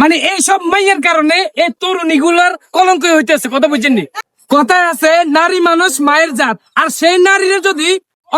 মানে এইসব মাইয়ের কারণে এই তরুণীগুলার কলঙ্ক হইতেছে, কথা বুঝছেন? কথায় আছে নারী মানুষ মায়ের জাত, আর সেই নারীরা যদি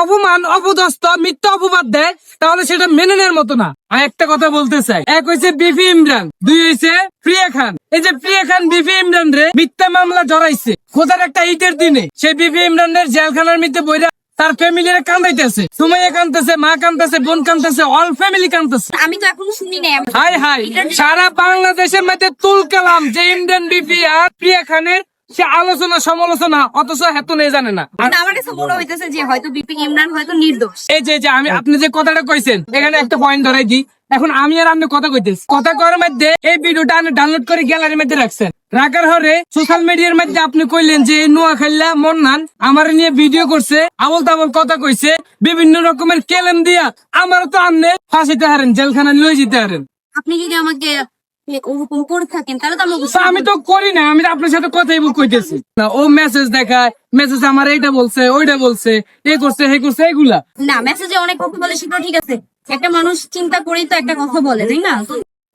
অপমান অপদস্থ মিথ্যা অপবাদ দেয় তাহলে সেটা মেনে নেওয়ার মতো না। আর একটা কথা বলতে চাই, এক হয়েছে বিপি ইমরান, দুই হয়েছে প্রিয়া খান। এই যে প্রিয়া খান বিপি ইমরান রে মিথ্যা মামলা জড়াইছে খোঁজার একটা ঈদের দিনে, সেই বিপি ইমরানের জেলখানার মধ্যে বইরা তার ফ্যামিলিরা কান্দাইতেছে, সুমাইয়া কান্দতেছে, মা কান্দতেছে, বোন কান্দতেছে, অল ফ্যামিলি কান্দতেছে। আমি তো এখনো শুনি নাই। হাই হাই, সারা বাংলাদেশের মধ্যে তুল কালাম যে ইমরান বিপি আর প্রিয়া খানের সে আলোচনা সমালোচনা, অথচ হেতু নেই জানে না। আমার কাছে মনে হইতেছে যে হয়তো বিপি ইমরান হয়তো নির্দোষ। এই যে আমি আপনি যে কথাটা কইছেন এখানে একটা পয়েন্ট ধরাই দিই। এখন আমি আর আপনি কথা কইতেছি, কথা করার মধ্যে এই ভিডিওটা আপনি ডাউনলোড করে গ্যালারির মধ্যে রাখছেন, রাখার হরে সোশ্যাল মিডিয়ার মধ্যে আপনি কইলেন যে নোয়াখাইলা মন্নান আমার নিয়ে ভিডিও করছে, আবল তাবল কথা কইছে, বিভিন্ন রকমের কেলেম দিয়া আমার তো আপনি ফাঁসিতে হারেন, জেলখানা লয়ে যেতে হারেন। আপনি যদি আমাকে ওরকম করে থাকেন তাহলে তো আমি তো করি না, আমি আপনার সাথে কথাই কইতেছি না। ও মেসেজ দেখায়, মেসেজ আমার এইটা বলছে ওইটা বলছে, এ করছে হে করছে, এগুলা না। মেসেজে অনেক কথা বলে সেটা ঠিক আছে, একটা মানুষ চিন্তা করেই তো একটা কথা বলে, তাই না?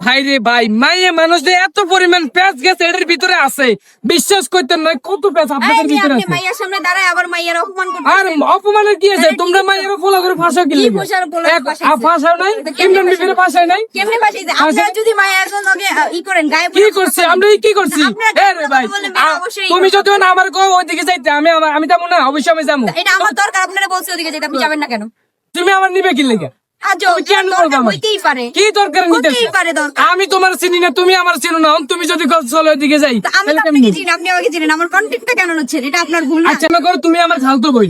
ভাই রে ভাই, মাইয়ে মানুষ যে এত পরিমাণ প্যাঁচ গেছে এটার ভিতরে আছে, বিশ্বাস করতে নয় কত প্যাঁচ আপনাদের ভিতরে আছে। মাইয়ার সামনে দাঁড়ায় আবার মাইয়ার অপমান করতে। আর অপমানের কি আছে? তোমরা মাইয়ের ফলো করে ফাঁসা কি লাগবে? ফাঁসাও নাই, ইমরান বিপির ফাঁসায় নাই। কেমনে ফাঁসাইছে? আপনারা যদি মাইয়ার লগে ই করেন, গায়ে কি করছে? আমরা কি করছি? এ রে ভাই, তুমি যদি না আমার কো ওইদিকে যাইতে, আমি যাবো না, অবশ্যই আমি যাবো। এটা আমার দরকার, আপনারা বলছে ওদিকে যেতে, আপনি যাবেন না কেন? তুমি আমার নিবে কি লেগে? কি দরকার আমি তোমার চিনি না, তুমি আমার চিনো না। তুমি যদি চলো ওইদিকে যাই, আমি আপনাকে চিনি, আপনি আমাকে চিনেন, আমার কন্টেন্টটা কেন হচ্ছে? এটা আপনার ভুল না। আচ্ছা না করো, তুমি আমার খালতো বই।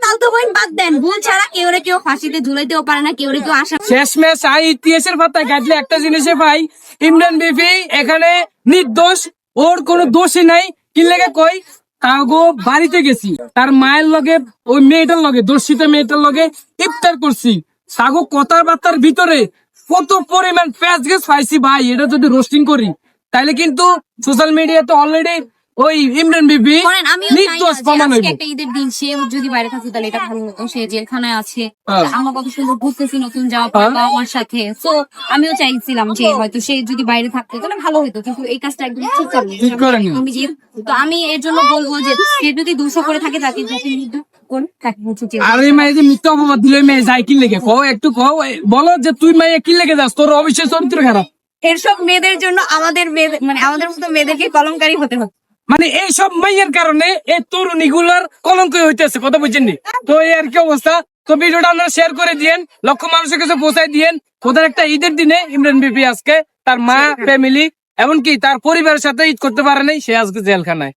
ফালতু বইন বাদ দেন, ভুল ছাড়া কেউ ফাঁসিতে ঝুলাইতেও পারে না, কেউ আশা। শেষমেশ ইতিহাসের পাতায় ঘাটলে একটা জিনিসে ভাই, ইমরান বিপি এখানে নির্দোষ, ওর কোনো দোষই নাই। কি লেগে কই তাগো বাড়িতে গেছি, তার মায়ের লগে ওই মেয়েটার লগে, দর্শিত মেয়েটার লগে ইফতার করছি, সাগো কথার বার্তার ভিতরে কত পরিমাণ প্যাঁচ গেছ পাইছি ভাই। এটা যদি রোস্টিং করি তাহলে কিন্তু সোশ্যাল মিডিয়াতে অলরেডি ওই ইমরান বিবি নির্দোষ প্রমাণ হইব। একটা ঈদের দিন সে যদি বাইরে থাকতো তাহলে এটা ভালো হতো, সে জেলখানায় আছে, আমার কত সুন্দর বুঝতেছি নতুন যাওয়া আমার সাথে। তো আমিও চাইছিলাম যে হয়তো সে যদি বাইরে থাকতো তাহলে ভালো হতো, কিন্তু এই কাজটা একদম ঠিক করেনি। তো আমি এর জন্য বলবো যে সে যদি 200 করে থাকে তাকে আরে মাই যে মিথ্যা অপবাদ দিলে মেয়ে যায় কি লেগে কও, একটু কও, বলো যে তুই মাইয়া কি লেগে যাস, তোর অবশ্যই চরিত্র খারাপ। এসব মেয়েদের জন্য আমাদের আমাদের মতো মেয়েদেরকে কলঙ্কারী হতে হবে। মানে এইসব মাইয়ের কারণে এই তরুণীগুলার কলঙ্ক হইতেছে, কথা বুঝছেন? তো এই আর কি অবস্থা। তো ভিডিওটা আপনারা শেয়ার করে দিয়েন, লক্ষ মানুষের কাছে পৌঁছাই দিয়েন। খোদার একটা ঈদের দিনে ইমরান বিপি আজকে তার মা ফ্যামিলি এমনকি তার পরিবারের সাথে ঈদ করতে পারে নাই, সে আজকে জেলখানায়।